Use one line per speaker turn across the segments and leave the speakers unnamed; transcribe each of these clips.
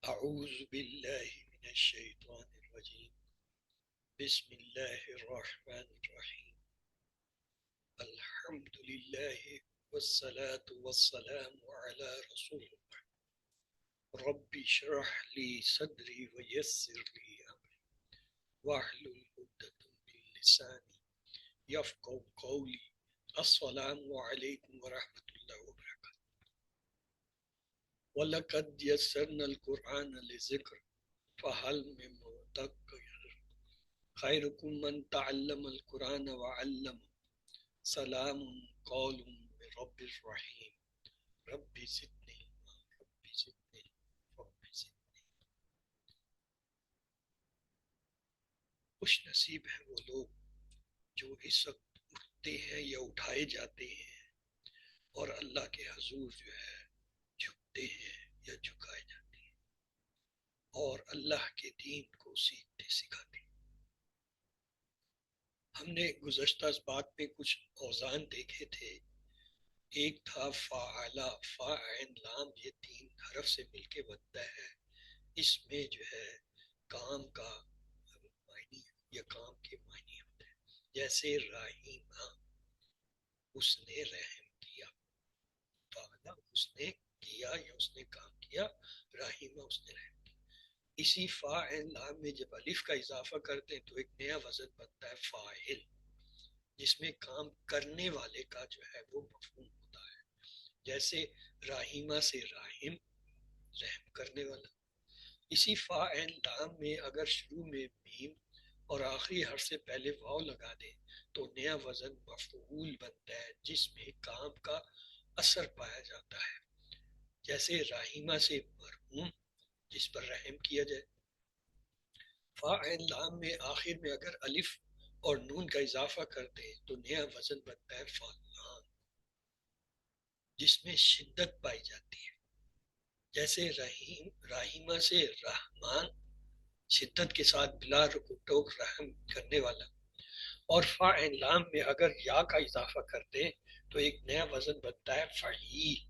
اعوذ باللہ من الشیطان الرجیم بسم اللہ الرحمن الرحیم الحمد للہ والصلاة والسلام علی رسول اللہ رب اشرح لی صدری ویسر لی امری واحلل عقدۃ من لسانی یفقهوا قولی السلام علیکم ورحمۃ اللہ وبرکاتہ وَلَقَدْ يَسَّرْنَا الْقُرْآنَ لِلذِّكْرِ فَهَلْ مِن مُّدَّكِرٍ خَيْرُكُم مَّن تَعَلَّمَ الْقُرْآنَ وَعَلَّمَهُ سَلَامٌ قَوْلٌ مِّن رَّبٍّ رَّحِيمٍ رَبِّ زِدْنِی عِلْمًا رَبِّ زِدْنِی رَبِّ زِدْنِی۔ خوش نصیب ہیں وہ لوگ جو اس وقت اٹھتے ہیں یا اٹھائے جاتے ہیں اور اللہ کے حضور جو ہے جھکتے ہیں یا جھکائے جاتے ہیں اور اللہ کے دین کو سیکھتے سکھاتے ہیں۔ ہم نے گزشتہ اسباق میں کچھ اوزان دیکھے تھے۔ ایک تھا فاعلا، فا عین لام، یہ 3 حرف سے مل کے بنتا ہے۔ اس میں جو ہے کام کا معنی یا کام کے معنی ہوتا ہے، جیسے رحیمہ، اس نے رحم کیا، فاعلا اس نے کیا یا اس نے کام کیا، رحیمہ اس نے رحم کیا۔ اسی فا عین لام میں جب الف کا اضافہ کرتے ہیں تو ایک نیا وزن بنتا ہے فاعل، جس میں کام کرنے والے کا جو ہے وہ مفہوم ہوتا ہے، جیسے رحیمہ سے راحم، رحم کرنے والا۔ اسی فا عین لام میں اگر شروع میں میم اور آخری حرف سے پہلے واو لگا دیں تو نیا وزن مفعول بنتا ہے، جس میں کام کا اثر پایا جاتا ہے، جیسے رحیمہ سے مرحوم، جس پر رحم کیا جائے۔ فا عین لام میں آخر میں اگر الف اور نون کا اضافہ کرتے ہیں تو نیا وزن بنتا ہے فعلان، جس میں شدت پائی جاتی ہے، جیسے رحیمہ سے رحمان، شدت کے ساتھ بلا رکو ٹوک رحم کرنے والا۔ اور فا عین لام میں اگر یا کا اضافہ کرتے تو ایک نیا وزن بنتا ہے فعیل،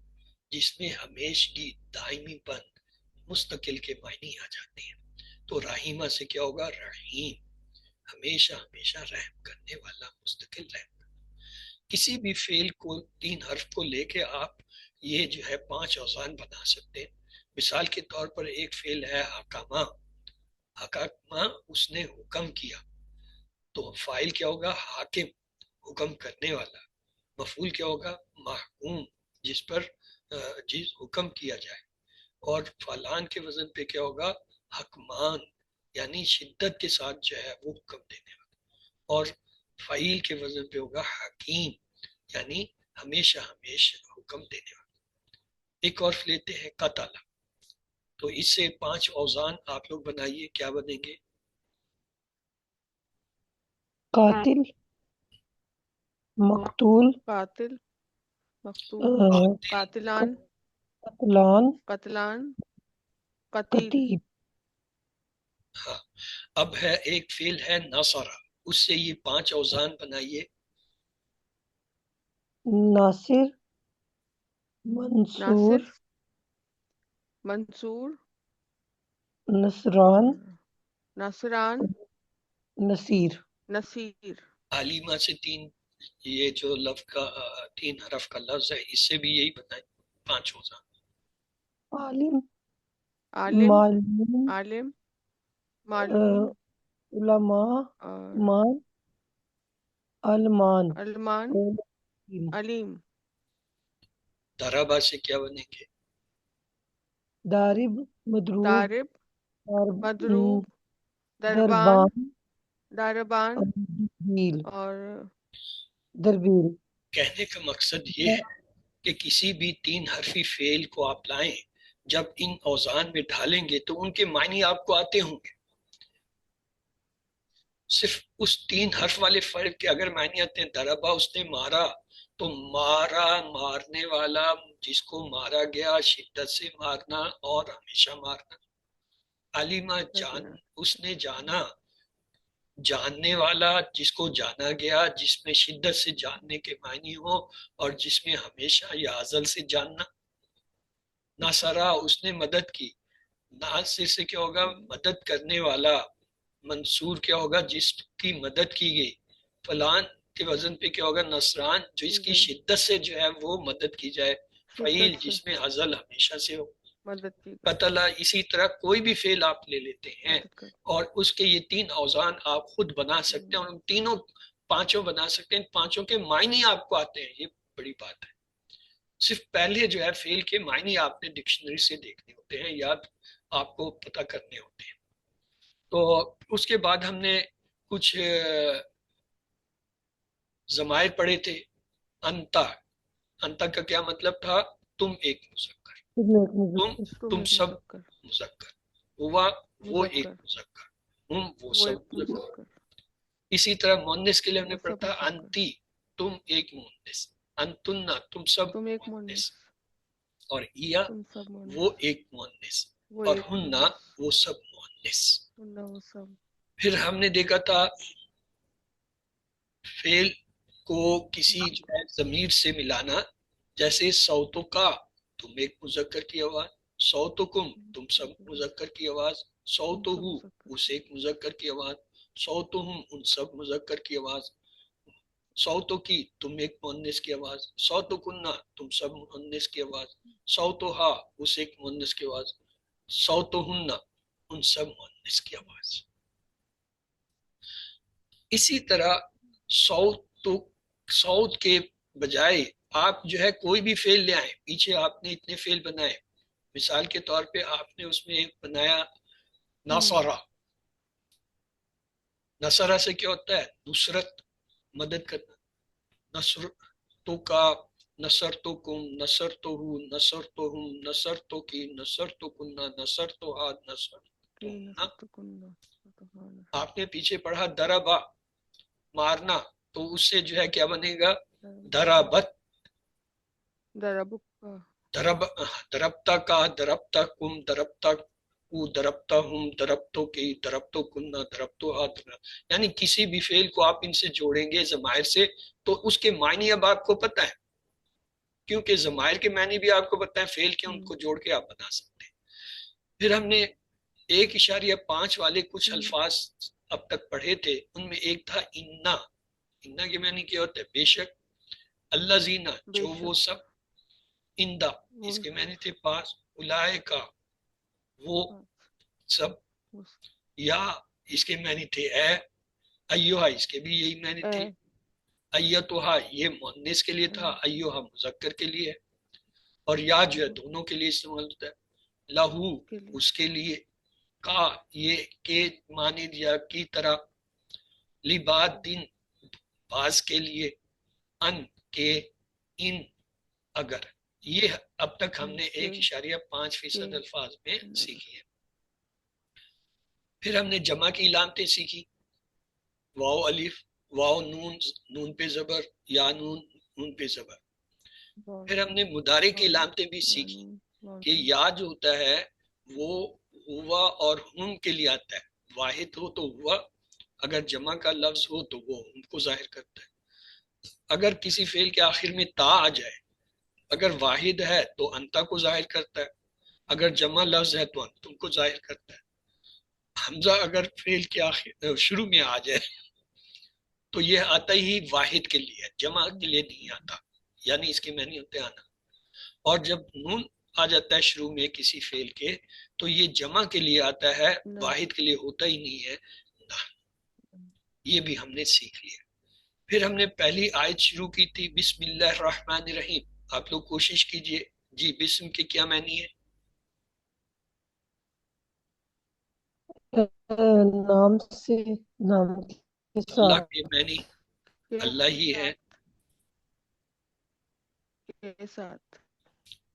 جس میں ہمیشگی، دائمی پن، مستقل کے معنی آ جاتے ہیں۔ تو رحیمہ سے کیا ہوگا؟ رحیم، ہمیشہ ہمیشہ رحم کرنے والا، مستقل رحم۔ کسی بھی فعل کو 3 حرف کو لے کے آپ یہ جو ہے 5 اوزان بنا سکتے ہیں۔ مثال کے طور پر ایک فعل ہے حکمہ، حکمہ اس نے حکم کیا، تو فاعل کیا ہوگا؟ حاکم، حکم کرنے والا۔ مفعول کیا ہوگا؟ محکوم، جس پر جس حکم کیا جائے۔ اور فعلان کے وزن پہ کیا ہوگا؟ حکمان، یعنی شدت کے ساتھ جو ہے وہ حکم دینے والا۔ اور فعیل کے وزن پہ ہوگا حکیم، یعنی ہمیشہ ہمیشہ حکم دینے والا۔ ایک اور لیتے ہیں قتل، تو اس سے 5 اوزان آپ لوگ بنائیے، کیا بنیں گے؟
قاتل، مقتول،
قاتل، مقتول، قاتلان،
قتلان،
قتلان، قتیل۔
قتیل۔
ہاں، اب ہے ایک فعل ہے نصر، اس سے یہ 5 اوزان بنائیے۔
ناصر، منصور،
ناصر، منصور،
نصران،
ناصران،
نصیر۔
نصیر۔
علیمہ سے 3، یہ جو لفظ کا 3 حرف کا لفظ ہے، اس سے بھی یہی بتائیں 5 اوزان۔
عالم،
عالم،
معلوم،
عالم، معلوم،
علماء،
اور
مان، علمان،
علمان،
علیم۔
علیم۔
دربا سے کیا بنیں گے؟
دارب، مضروب،
دارب، مضروب، دربان،
دربان،
داربان،
دربیل،
اور
دربیل۔
کہنے کا مقصد یہ ہے کہ کسی بھی 3 حرفی فعل کو آپ لائیں، جب ان اوزان میں ڈالیں گے تو ان کے معنی آپ کو آتے ہوں گے۔ صرف اس 3 حرف والے فرق کے اگر معنی آتے ہیں، دربا اس نے مارا، تو مارا، مارنے والا، جس کو مارا گیا، شدت سے مارنا اور ہمیشہ مارنا۔ علیمہ، جان، اس نے جانا، جاننے والا، جس کو جانا گیا، جس میں شدت سے جاننے کے معنی ہو، اور جس میں ہمیشہ یا ازل سے جاننا. ناصرہ، اس نے مدد کی. ناصر سے کیا ہوگا؟ مدد کرنے والا. منصور کیا ہوگا؟ جس کی مدد کی گئی. فلان کے وزن پہ کیا ہوگا؟ نصران، جو اس کی شدت سے جو ہے وہ مدد کی جائے. فعیل، جس میں ازل ہمیشہ سے ہو.
مدد کی
قتل. اسی طرح کوئی بھی فعل آپ لے لیتے ہیں اور اس کے یہ 3 اوزان آپ خود بنا سکتے ہیں، اور ان تینوں 5 بنا سکتے ہیں. 5 کے معنی آپ کو آتے ہیں، یہ بڑی بات ہے. صرف پہلے جو ہے فعل کے معنی آپ نے ڈکشنری سے دیکھنے ہوتے ہیں، یاد آپ کو پتہ کرنے ہوتے ہیں. تو اس کے بعد ہم نے کچھ ضمائر پڑھے تھے. انتا، انتا کا کیا مطلب تھا؟ تم ایک مذکر، تم سب مذکر. ہوا وہ ایک مذکر، ہم وہ سب مذکر. اسی طرح مؤنث کے لیے ہم نے پڑھا تھا انتی، تم ایک مؤنث. انتنا، تم سب مؤنث. اور ایا، وہ ایک مؤنث. اور ہننا، وہ سب مؤنث. پھر ہم نے دیکھا تھا فعل کو کسی جو ہے ضمیر سے ملانا. جیسے صوتوں کا، تم ایک مذکر کی آواز. صوتکم، تم سب مذکر کی آواز. صوتہ، اس ایک مذکر کی آواز. صوتہم، ان سب مذکر کی آواز. صوتوں کی، تم ایک مؤنث کی آواز. صوتکنہ، تم سب مؤنث کی آواز. صوتہا، اس ایک مؤنث کی آواز. صوتہن، ان سب مؤنث کی آواز. اسی طرح صوت کے بجائے آپ جو ہے کوئی بھی فعل لے آئیں. پیچھے آپ نے اتنے فعل بنائے. مثال کے طور پہ آپ نے اس میں ایک بنایا ناصرہ. نصرہ سے کیا ہوتا ہے؟ نصرت، مدد کرنا. نصر تو کا، نصر تو کم، نصر تو ہوں، نصر تو ہم، نصر تو کی، نصر تو کنہ، نصر تو ہاتھ، نصر تو. آپ نے پیچھے پڑھا دربا، مارنا، تو اس سے جو ہے کیا بنے گا؟ دربت. دربتا کا، دربتا کم، دربتا کو، دربتا ہم، دربتوں کی، دربتوں کنہ، دربتوں ہاتھ. یعنی کسی بھی فعل کو آپ ان سے جوڑیں گے ضمائر سے تو اس کے معنی اب آپ کو پتہ ہے، کیونکہ ضمائر کے معنی بھی آپ کو پتہ ہے، فعل کے ان کو جوڑ کے آپ بنا سکتے ہیں. پھر ہم نے 1.5 والے کچھ الفاظ اب تک پڑھے تھے. ان میں ایک تھا انا. انا کے معنی کیا ہوتا ہے؟ بے شک. اللہ زینا، جو وہ سب. اندہ، اس کے معنی تھے پاس. اولائے کا، وہ سب. یا، اس کے معنی تھے اے. ایوہا، اس کے بھی یہی معنی تھے. ایتوہا، یہ مؤنث کے لیے تھا، ایوہا مذکر کے لیے. اور یا جو ہے دونوں کے لیے استعمال ہوتا ہے. لہو، اس کے لیے. کا، یہ کے معنی دیا کی طرح. لباد دن، باز کے لیے. ان کے، ان، اگر. یہ اب تک ہم نے 1.5% الفاظ میں سیکھی ہے. پھر ہم نے جمع کی علامتیں سیکھی. واو الف، واو نون، نون پہ زبر، یا نون، نون پہ زبر. پھر ہم نے مضارع کی علامتیں بھی سیکھی کہ یا جو ہوتا ہے وہ ہوا اور ہم کے لیے آتا ہے. واحد ہو تو ہوا، اگر جمع کا لفظ ہو تو وہ ہم کو ظاہر کرتا ہے. اگر کسی فعل کے آخر میں تا آ جائے، اگر واحد ہے تو انتا کو ظاہر کرتا ہے، اگر جمع لفظ ہے تو انتم کو ظاہر کرتا ہے. حمزہ اگر فعل کے آخر شروع میں آ جائے تو یہ آتا ہی واحد کے لیے، جمع کے لیے نہیں آتا، یعنی اس کے معنی ہوتے ہیں آنا. اور جب نون آ جاتا ہے شروع میں کسی فعل کے تو یہ جمع کے لیے آتا ہے، واحد کے لیے ہوتا ہی نہیں ہے. یہ بھی ہم نے سیکھ لیا. پھر ہم نے پہلی آیت شروع کی تھی بسم اللہ الرحمن الرحیم. آپ لوگ کوشش کیجئے. جی، بسم کے کیا معنی ہے؟
نام سے، نام کے
اللہ
ساتھ.
کے معنی اللہ ہی ہے.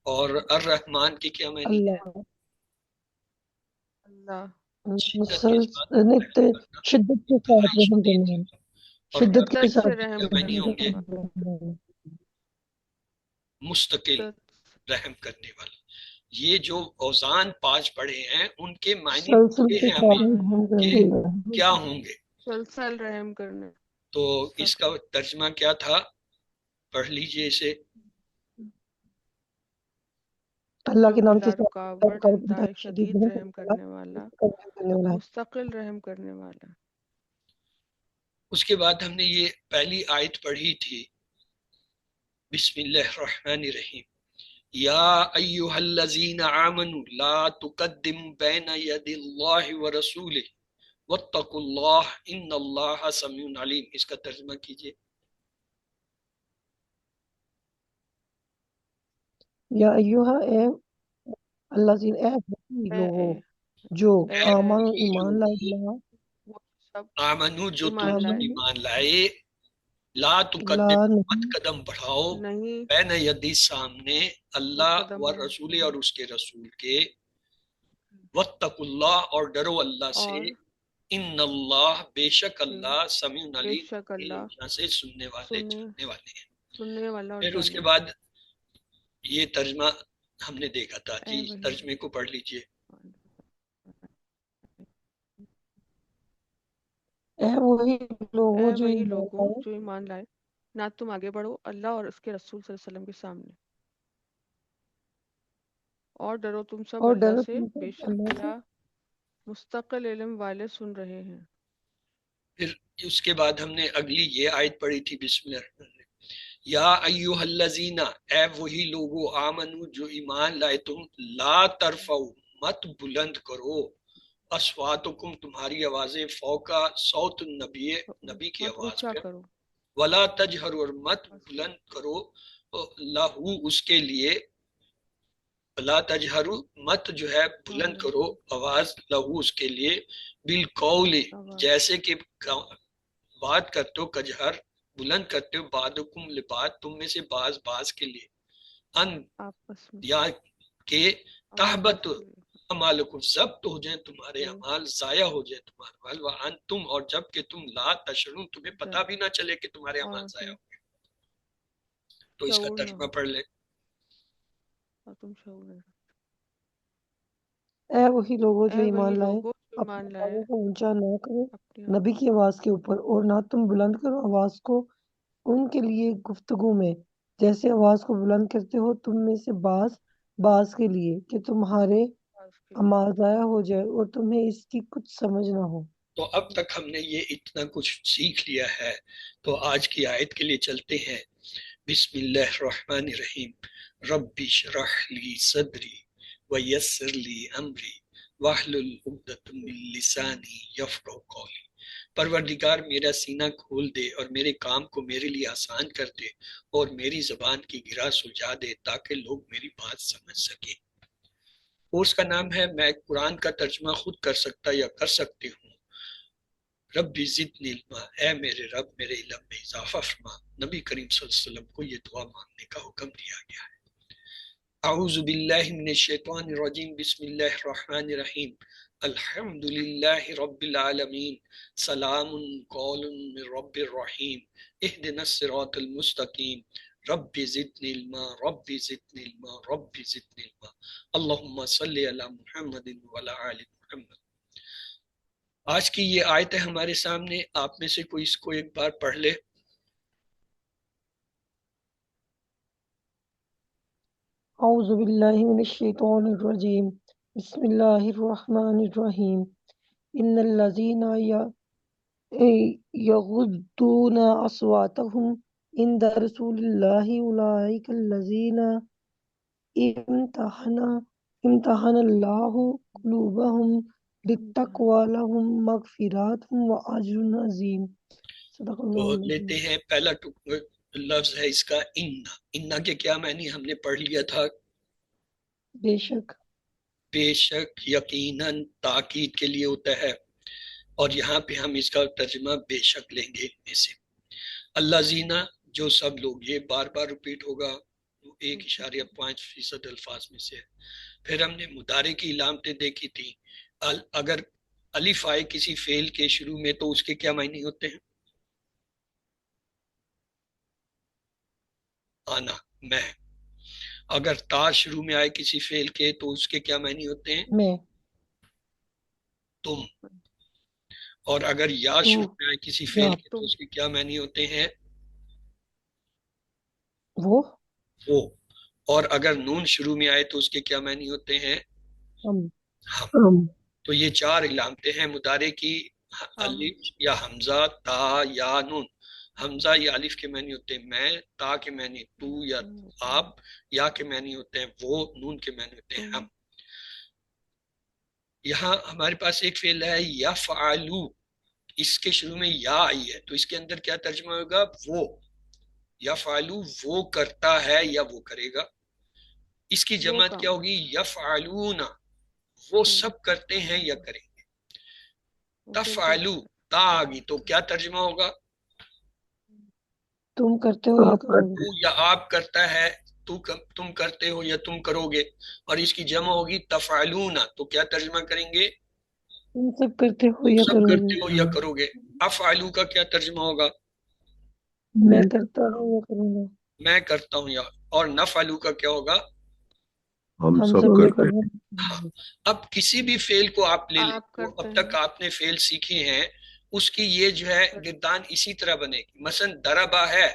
اور الرحمن کے کیا معنی ہے؟
شدت کے ساتھ رحم کرنے والا. شدت کے ساتھ
کیا معنی ہوں گے؟ مستقل رحم کرنے والا. یہ جو اوزان 5 پڑھے ہیں ان کے معنی یہ ہیں ہمیں کہ کیا ہوں گے.
مسلسل رحم کرنے
تو اس کا ترجمہ کیا تھا؟ پڑھ لیجئے اسے.
اللہ
جو
کے نام کے
بلا
ساتھ
رکاوٹ انتہائی شدید
رحم
رحم
کرنے
کرنے والا
والا ہے.
مستقل رحم کرنے والا.
اس کے بعد ہم نے یہ پہلی آیت پڑھی تھی، بسم اللہ الرحمن الرحیم، یا ایہا الذین آمنوا لا تقدموا بین ید اللہ ورسولہ واتقوا اللہ ان اللہ سمیع علیم. اس کا ترجمہ کیجئے.
یا ایوہا، اے اللہ زین، اے وہی
اے
لوگوں
اے
جو
اے
آمن
وہی
ایمان لائے
لوگوں،
اللہ،
وہ سب
آمنو جو تم
ایمان لائے،
ایمان لائے، لا
لا
تقدم مت
نہیں
قدم بڑھاؤ،
نہیں
بین یدی سامنے
وہ
اللہ
قدم
و
بڑھا
رسول اور اس کے رسول کے، واتقوا اللہ اور ڈرو اللہ سے،
اور
ان اللہ بے شک
سے
اللہ سمیع
بے
علیم
شک اللہ
یہاں سے سننے والے
سننے
جاننے والے ہیں.
سننے والا اور
پھر اس کے
جاننے
بعد یہ ترجمہ ہم نے دیکھا تھا.
والا.
جی
اے وہی
ترجمے کو پڑھ لیجئے.
اے وہی لوگوں
اے
جو
وہی
ایمان
لوگوں
لائے،
جو ایمان لائے، نہ تم آگے بڑھو اللہ اور اس کے رسول صلی اللہ علیہ وسلم کے سامنے، اور ڈرو تم سب
اور
اللہ
ڈرو
سے،
تم
بے
سے
شک
اللہ سے.
اللہ مستقل علم والے سن رہے ہیں.
پھر اس کے بعد ہم نے اگلی یہ آیت پڑھی تھی، بسم اللہ الرحمن الرحیم، یا ایوہ الذین، اے وہی لوگو، آمنو جو ایمان لائے تم، لا ترفعوا مت بلند کرو، اصواتکم تمہاری آوازیں، فوقا صوت النبی، نبی کی
مت
آواز
اونچا
پہ،
کرو،
ولا تجہر اور مت بلند کرو، لہو اس کے لیے، لا تجہر مت جو ہے بلند کرو آواز، لہو اس کے لیے، بالقول
آواز
جیسے کہ بات کرتے ہو، کجہر بلند کرتے ہو، بعضکم لبعض تم میں سے بعض بعض کے لیے، ان
آپس میں
یا کہ
آواز
تحبت
کے لیے
اعمالکم ضبط ہو جائیں تمہارے
کہ
اعمال، ضائع ہو جائے تمہارے اعمال، وانتم اور جب کہ تم لا تشعرون تمہیں پتہ بھی نہ چلے کہ تمہارے اعمال
اور
ضائع
تم
ہو گئے. تو اس کا
شعور نہ
ترجمہ
ہو،
پڑھ لیں.
اور تم شعور نہ رکھو.
اے وہی لوگوں جو
اے وہی
ایمان لائے،
لوگوں جو
اپنی
ایمان لائے،
آوازوں کو اونچا نہ کرو
اپنی
نبی کی آواز کے اوپر، اور نہ تم بلند کرو آواز کو ان کے لیے گفتگو میں، جیسے آواز کو بلند کرتے ہو تم میں سے بعض بعض کے لیے، کہ تمہارے
آواز کے لیے.
اعمال ضائع ہو جائے اور تمہیں اس کی کچھ سمجھ نہ ہو.
تو اب تک ہم نے یہ اتنا کچھ سیکھ لیا ہے، تو آج کی آیت کے لیے چلتے ہیں. بسم اللہ الرحمن الرحیم، رب اشرح لی صدری ویسر لی امری واحلل عقدۃ من لسانی یفقہوا قولی. پروردگار میرا سینہ کھول دے اور میرے کام کو میرے لیے آسان کر دے اور میری زبان کی گرا سلجھا دے تاکہ لوگ میری بات سمجھ سکیں. کورس کا نام ہے میں قرآن کا ترجمہ خود کر سکتا یا کر سکتی ہوں. رب زدنی علما، اے میرے رب میرے علم میں اضافہ فرما. نبی کریم صلی اللہ علیہ وسلم کو یہ دعا مانگنے کا حکم دیا گیا ہے. اعوذ باللہ من الشیطان الرجیم، بسم اللہ الرحمن الرحیم، الحمد للہ رب العالمین، سلام قول من رب الرحیم، اہدنا الصراط المستقیم، رب زدنی علما رب زدنی علما رب زدنی علما، اللہم صلی علی محمد وعلی آل محمد. آج کی یہ آیت ہے ہمارے سامنے، آپ میں سے کوئی اس کو ایک بار پڑھ لے.
اعوذ باللہ من الشیطان الرجیم، بسم اللہ الرحمن الرحیم. ان الذین یغضون اصواتهم عند رسول اللہ اولئک الذین امتحن اللہ قلوبهم للتقوی لهم مغفرات واجر عظیم. صدق
تو
اللہ العظیم.
لیتے ہیں پہلا لفظ ہے اس کا انا کے کیا معنی ہم نے پڑھ لیا تھا.
بے شک،
بے شک، یقیناً، تاکید کے لیے ہوتا ہے، اور یہاں پہ ہم اس کا ترجمہ بے شک لیں گے. ان میں سے اللہ زینہ جو سب لوگ، یہ بار بار ریپیٹ ہوگا، 1.5% الفاظ میں سے ہے. پھر ہم نے مضارع کی علامتیں دیکھی تھی. اگر الف آئے کسی فعل کے شروع میں تو اس کے کیا معنی ہوتے ہیں؟ آنا، میں. اگر تا شروع میں آئے کسی فعل کے تو اس کے کیا معنی ہوتے ہیں؟
میں.
تم. اور اگر یا
تو
شروع میں آئے کسی فعل
یا
کے تو اس کے کیا معنی ہوتے ہیں؟
وہ
وہ. اور اگر نون شروع میں آئے تو اس کے کیا معنی ہوتے ہیں؟
ہم
ہم. تو یہ 4 علامتیں ہیں مضارع کی.
ہم
الف یا حمزہ، تا یا نون. حمزہ یا الف کے معنی ہوتے ہیں میں، تا کے معنی تو یا آپ، یا کے معنی ہوتے ہیں وہ، نون کے معنی ہوتے ہیں ہم. یہاں ہمارے پاس ایک فعل ہے یفعلو، اس کے شروع میں یا آئی ہے تو اس کے اندر کیا ترجمہ ہوگا؟ وہ. یفعلو وہ کرتا ہے یا وہ کرے گا. اس کی
وہ
جماعت
کام
کیا ہوگی؟ یفعلون وہ سب کرتے ہیں یا کریں گے. تفعلو تا آگی تو کیا ترجمہ ہوگا؟
تم کرتے ہو یا کرو گے.
تو یا آپ کرتا ہے، تم کرتے ہو یا تم کرو گے. اور اس کی جمع ہوگی تفعلون تو کیا ترجمہ کریں گے؟
تم سب کرتے ہو
تم
یا
سب
کرو
کرتے
گے.
ہو یا کرو گے. افعلو کا کیا ترجمہ ہوگا؟
میں کرتا ہوں یا کروں گا.
میں کرتا ہوں یا. اور نفعلو کا کیا ہوگا؟
ہم
ہم
سب
سب
کرتے
کرتے
ہیں.
ہاں. اب کسی بھی فعل کو آپ لے لیں
آپ
تو
کرتے
اب تک
ہیں
آپ نے فعل سیکھے ہیں اس کی یہ جو ہے گردان اسی طرح بنے گی. مثلا دربا ہے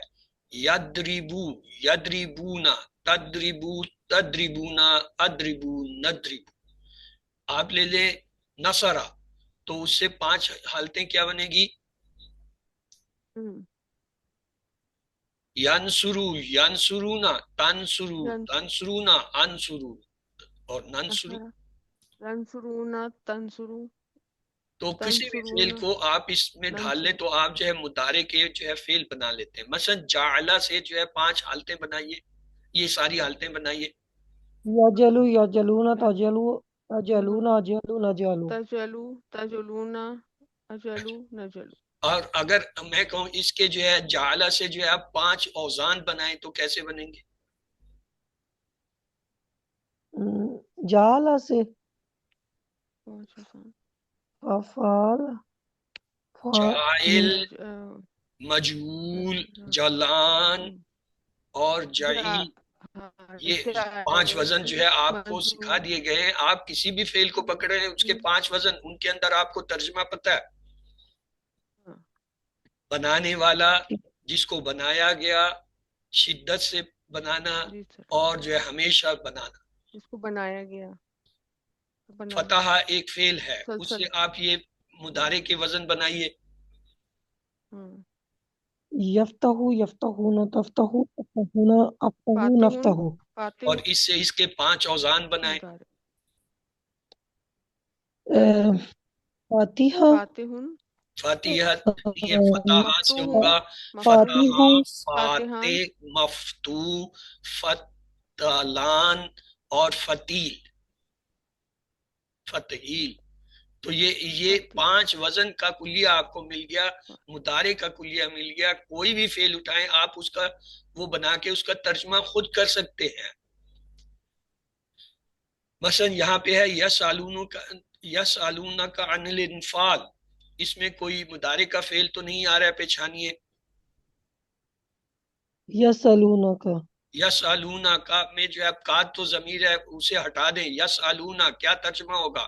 یدریبو، یدریبونا، تدریبو، تدریبونا، ادریبو، ندریبو. آپ لے لیں نصرہ تو اس سے 5 حالتیں کیا بنے گی؟ ینصرو، ینصرونا، تنصرو، تنصرونا، انصرو اور ننصرو.
تنصرونا تنصرو
تو کسی بھی فعل کو آپ اس میں ڈھال لیں تو آپ جو ہے مضارع کے جو ہے فعل بنا لیتے ہیں. مثلا جعلہ سے جو ہے 5 حالتیں بنائیے، یہ ساری حالتیں بنائیے.
یا جلو یا جلونا تجلو اجلونا اجلو نجلو.
تجلو تجلونا اجلو نجلو.
اور اگر میں کہوں اس کے جو ہے جعلہ سے جو ہے آپ 5 اوزان بنائیں تو کیسے بنیں گے؟
جالا سے
پانچ
افعال
جائل، مجہول، جلان اور جعیل. یہ 5 وزن جو ہے آپ کو سکھا دیے گئے ہیں. آپ کسی بھی فعل کو پکڑے ہیں اس کے 5 وزن، ان کے اندر آپ کو ترجمہ پتہ ہے. بنانے والا، جس کو بنایا گیا، شدت سے بنانا، اور جو ہے ہمیشہ بنانا.
جس کو بنایا گیا.
فتح ایک فعل ہے، اس سے آپ یہ مضارع کے وزن بنائیے.
یفتحو یفتحون تفتحو تفتحون افتحو نفتحو.
اور اس سے اس کے 5 اوزان بنائیں.
فاتحہ
فاتحہ نہیں ہے، فتحہ سے ہوگا فتحہ، فاتح، مفتوح، فتلان اور فتیل، فتحیل. تو یہ 5 وزن کا کلیہ آپ کو مل گیا، مضارع کا کلیہ مل گیا. کوئی بھی فعل اٹھائیں آپ اس کا وہ بنا کے اس کا ترجمہ خود کر سکتے ہیں. مثلا یہاں پہ ہے یسالونک عن الانفال، اس میں کوئی مضارع کا فعل تو نہیں آ رہا ہے، پہچانیے.
یسالونک،
یسالونک میں جو ہے قاد تو ضمیر ہے اسے ہٹا دیں. یسالونا کیا ترجمہ ہوگا؟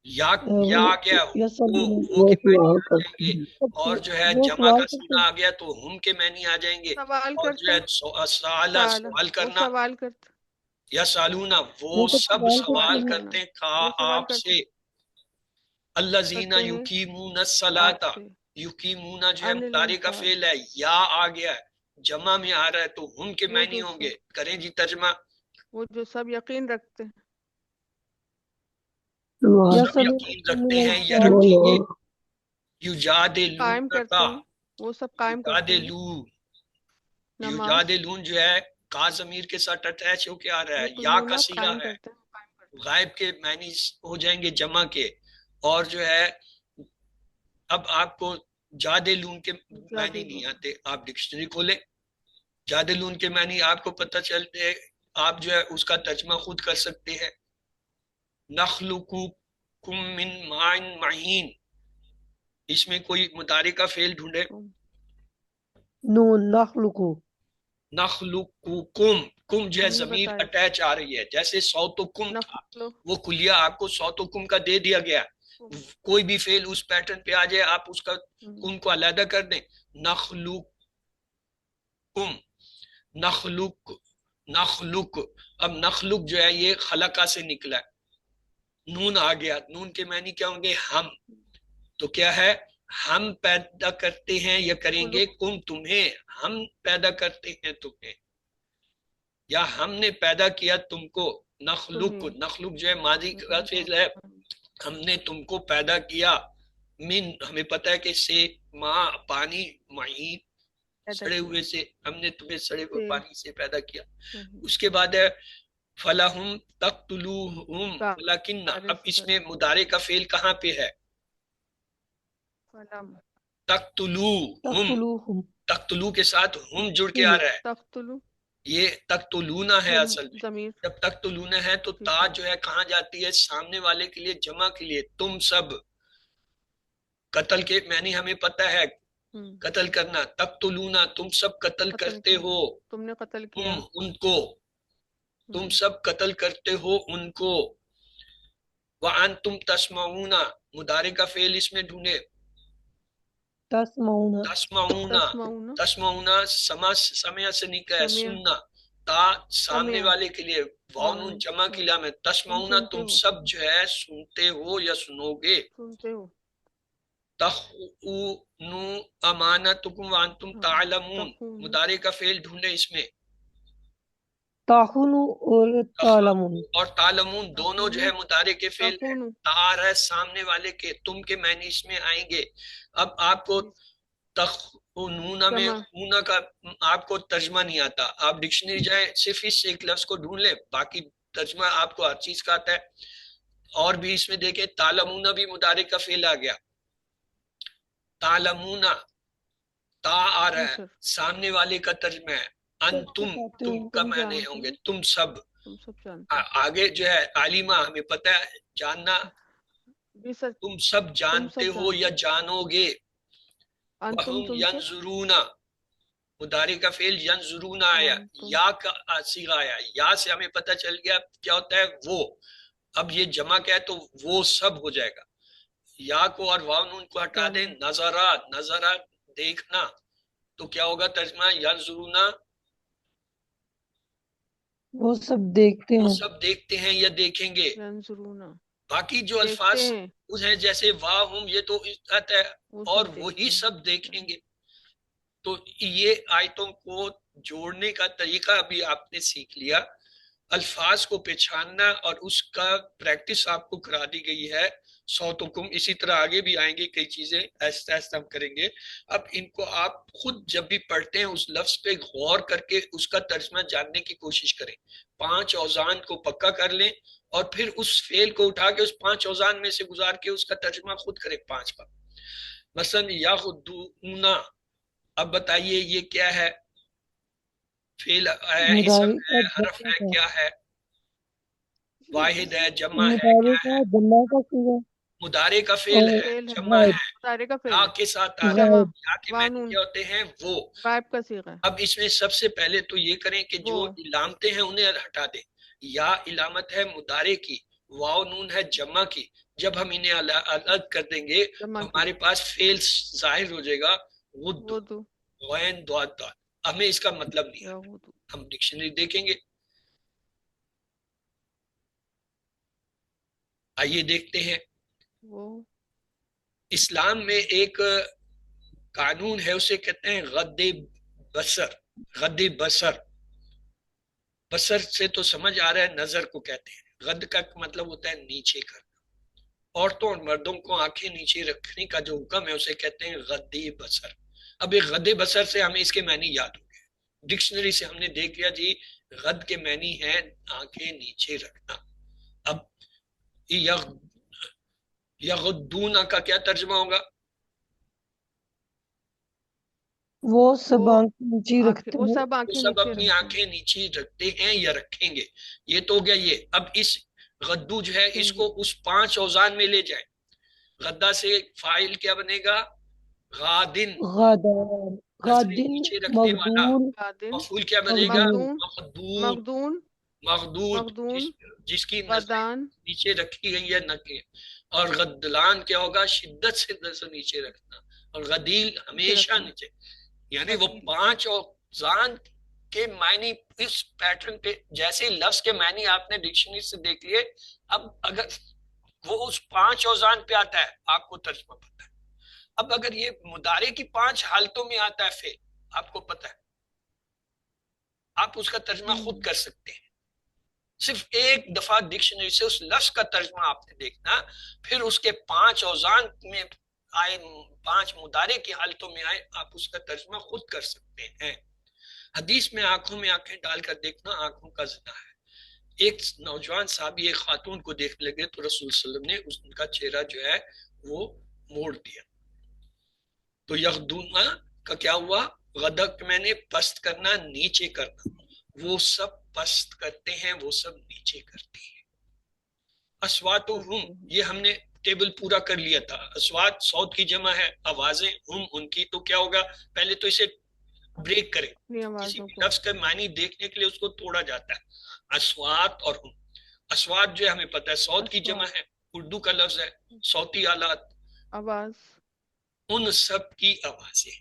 یا آ گیا وہ کے معنی آ جائیں گے. اور جو ہے جمع کا سینہ آ گیا تو ہم کے معنی آ جائیں گے. اور جو ہے سوال کرنا، یا سالونا وہ سب سوال کرتے ہیں کا آپ سے. الذین یقیمون الصلاۃ، یقیمون جو ہے مضارع کا فعل ہے، یا آ گیا ہے جمع میں آ رہا ہے تو ہم کے معنی ہوں گے. کریں جی ترجمہ.
وہ جو سب یقین رکھتے ہیں،
سب یقین رکھتے ہیں یا رکھیں گے.
قائم کرتے ہیں، وہ سب قائم کرتے ہیں.
یجادلون جو ہے کا ضمیر کے ساتھ اٹیچ ہو کے آ رہا ہے، یا کا صیغہ ہے، غائب کے معنی ہو جائیں گے جمع کے. اور جو ہے اب آپ کو جادلون کے معنی نہیں آتے، آپ ڈکشنری کھولیں، جادلون کے معنی آپ کو پتہ چلتے، آپ جو ہے اس کا ترجمہ خود کر سکتے ہیں. نخلقکم من ماء مہین، اس میں کوئی مضارع کا فعل ڈھونڈے.
نون نخلقو،
نخلقکم، کم جو ہے ضمیر اٹیچ آ رہی ہے، جیسے صوتکم تھا وہ کلیہ آپ کو صوتکم کا دے دیا گیا. کوئی بھی فعل اس پیٹرن پہ آ جائے آپ اس کا کن کو علیحدہ کر دیں. نخلوقکم، نخلوق، نخلوق. اب نخلوق جو ہے یہ خلقہ سے نکلا ہے، نون آ گیا. نون کے معنی کیا ہوں گے؟ ہم. تو کیا ہے؟ ہم پیدا کرتے ہیں یا کریں گے کم تمہیں، ہم پیدا کرتے ہیں تمہیں، یا ہم نے پیدا کیا تم کو. نخلوق، نخلوق جو ہے ماضی کا فعل ہے، ہم نے تم کو پیدا کیا. من، ہمیں پتہ ہے کہ سے، ماں پانی، معین سڑے ہوئے سے، ہم نے تمہیں سڑے ہوئے پانی سے پیدا کیا. اس کے بعد ہے فَلَهُمْ تَقْتُلُوهُمْ وَلَكِنَّ. اب اس میں مضارع کا فعل کہاں پہ ہے؟ تقتلوہم، تقتلو کے ساتھ ہم جڑ کے آ رہا ہے، یہ تقتلونا ہے اصل میں. جب تقتلونا ہے تو تا جو ہے کہاں جاتی ہے؟ سامنے والے کے لیے، جمع کے لیے. تم سب، قتل کے معنی ہمیں پتہ ہے، قتل کرنا. تقتلونا، تم سب قتل کرتے ہو،
تم نے قتل کیا
ان کو، تم سب قتل کرتے ہو ان کو. وَأَنْتُمْ تَسْمَعُونَ، مضارع کا فعل اس میں ڈھونڈے.
تسمعون،
تسمعون، تسمعون سمع سے نکلا ہے، سننا. تا سامنے والے کے لیے، واو نون جمع کی لام ہے. تسمعون، تم سب جو ہے سنتے ہو یا سنو گے. تخونوا امانتکم وانتم تعلمون، مضارع کا فعل ڈھونڈے اس میں.
تاخنو اور تعلمون،
اور تعلمون دونوں جو ہے مضارع کے فعل ہے. تار ہے سامنے والے کے، تم کے معنی اس میں آئیں گے. اب آپ کو تخونون میں اونا کا آپ کو ترجمہ نہیں آتا، آپ ڈکشنری جائیں، صرف اس ایک لفظ کو ڈھونڈ لیں، باقی ترجمہ آپ کو ہر چیز کا آتا ہے. اور بھی اس میں دیکھیں، تعلمون بھی مضارع کا فعل آ گیا. تعلمون، تا آ رہا ہے، سامنے والے کا ترجمہ ہے. انتم، تم کا معنی ہوں گے تم سب. آگے جو ہے عالمہ، ہمیں پتہ ہے جاننا، تم سب جانتے ہو یا جانو گے. وَهُمْ يَنْظُرُونَ، مضارع کا فعل ینظرون آیا، یا کا صیغہ آیا. یا سے ہمیں پتہ چل گیا کیا ہوتا ہے؟ وہ. اب یہ جمع کیا ہے تو وہ سب ہو جائے گا. یا کو اور واو نون کو ہٹا دیں، نظرہ، نظرہ دیکھنا، تو کیا ہوگا ترجمہ؟ ینظرون،
وہ سب دیکھتے
وہ
ہیں.
سب دیکھتے ہیں یا دیکھیں گے. باقی جو الفاظ اس ہیں جیسے واہم، یہ تو عزت ہے، اور وہی سب دیکھیں گے. تو یہ آیتوں کو جوڑنے کا طریقہ ابھی آپ نے سیکھ لیا. الفاظ کو پہچاننا اور اس کا پریکٹس آپ کو کرا دی گئی ہے. صوتکم، اسی طرح آگے بھی آئیں گے کئی چیزیں، ایسا ایسا ہم کریں گے. اب ان کو آپ خود جب بھی پڑھتے ہیں اس لفظ پہ غور کر کے اس کا ترجمہ جاننے کی کوشش کریں. 5 اوزان کو پکا کر لیں اور پھر اس فعل کو اٹھا کے اس 5 اوزان میں سے گزار کے اس کا ترجمہ خود کریں 5 کا. مثلا یغدون، اب بتائیے یہ کیا ہے؟ فعل ہے، اسم ہے، حرف ہے، کیا ہے؟ واحد ہے، جمع ہے، کیا ہے؟ مضارع کا فعل ہے، جمع ہے، یا کے ساتھ آ رہا ہے. یا کے معنی کیا ہوتے ہیں؟ وہ. اب اس میں سب سے پہلے تو یہ کریں کہ جو علامتیں ہیں انہیں ہٹا دیں. یا علامت ہے مضارع کی، واو نون ہے جمع کی. جب ہم انہیں الگ کر دیں گے ہمارے پاس فعل ظاہر ہو جائے گا، غد، غین، دواد. ہمیں اس کا مطلب نہیں ہے، ہم ڈکشنری دیکھیں گے. آئیے دیکھتے ہیں. اسلام میں ایک قانون ہے، اسے کہتے ہیں غد بصر. غد بصر، بصر سے تو سمجھ آ رہا ہے نظر کو کہتے ہیں. غد کا مطلب ہوتا ہے نیچے کرنا. عورتوں اور مردوں کو آنکھیں نیچے رکھنے کا جو حکم ہے اسے کہتے ہیں غد بصر. اب ایک غد بصر سے ہمیں اس کے معنی یاد ہو گئے. ڈکشنری سے ہم نے دیکھ لیا جی غد کے معنی ہے آنکھیں نیچے رکھنا. اب یغدون کا کیا ترجمہ ہوگا؟
وہ سب آنکھیں نیچے رکھتے ہیں،
وہ سب اپنی آنکھیں نیچے رکھتے ہیں یا رکھیں گے. یہ تو ہو گیا یہ. اب اس غدو جو ہے اس کو اس 5 اوزان میں لے جائیں. غدہ سے فاعل کیا بنے گا؟ غادن،
غادان، غادن،
نیچے رکھنے والا. مفعول کیا بنے گا؟ مغدون، مغدود، جس کی نظر نیچے رکھی گئی ہے نہ کہ. اور غدلان کیا ہوگا؟ شدت سے نظر نیچے رکھنا، اور غدیل ہمیشہ نیچے. یعنی وہ 5 اوزان کے معنی اس پیٹرن پہ، جیسے لفظ کے معنی آپ نے ڈکشنری سے دیکھ لیے، اب اگر وہ اس 5 اوزان پہ آتا ہے آپ کو ترجمہ پتا ہے. اب اگر یہ مضارع کی 5 حالتوں میں آتا ہے فعل، آپ کو پتا ہے، آپ اس کا ترجمہ خود کر سکتے ہیں. صرف ایک دفعہ ڈکشنری سے اس لفظ کا ترجمہ آپ نے دیکھنا، پھر اس کے 5 اوزان میں آئے، 5 مضارع کی حالتوں میں آئے، آپ اس کا ترجمہ خود کر سکتے ہیں. حدیث میں آنکھوں میں آنکھیں ڈال کر دیکھنا آنکھوں کا زنا ہے. ایک نوجوان صحابی ایک خاتون کو دیکھنے لگے تو رسول صلی اللہ علیہ وسلم نے ان کا چہرہ جو ہے وہ موڑ دیا. تو یغدونا کا کیا ہوا؟ غدق میں نے پست کرنا، نیچے کرنا. وہ سب پست کرتے ہیں، وہ سب نیچے کرتے ہیں. اسواتہم، یہ ہم نے ٹیبل پورا کر لیا تھا. اسوات صوت کی جمع ہے، آوازیں ہم ان کی. تو کیا ہوگا؟ پہلے تو اسے بریک کریں، کسی بھی لفظ کا معنی دیکھنے کے لیے اس کو توڑا جاتا ہے. اسوات اور ہم. اسوات جو ہے ہمیں پتہ ہے صوت کی جمع ہے، اردو کا لفظ ہے. صوتی آلات،
آواز،
ان سب کی آوازیں.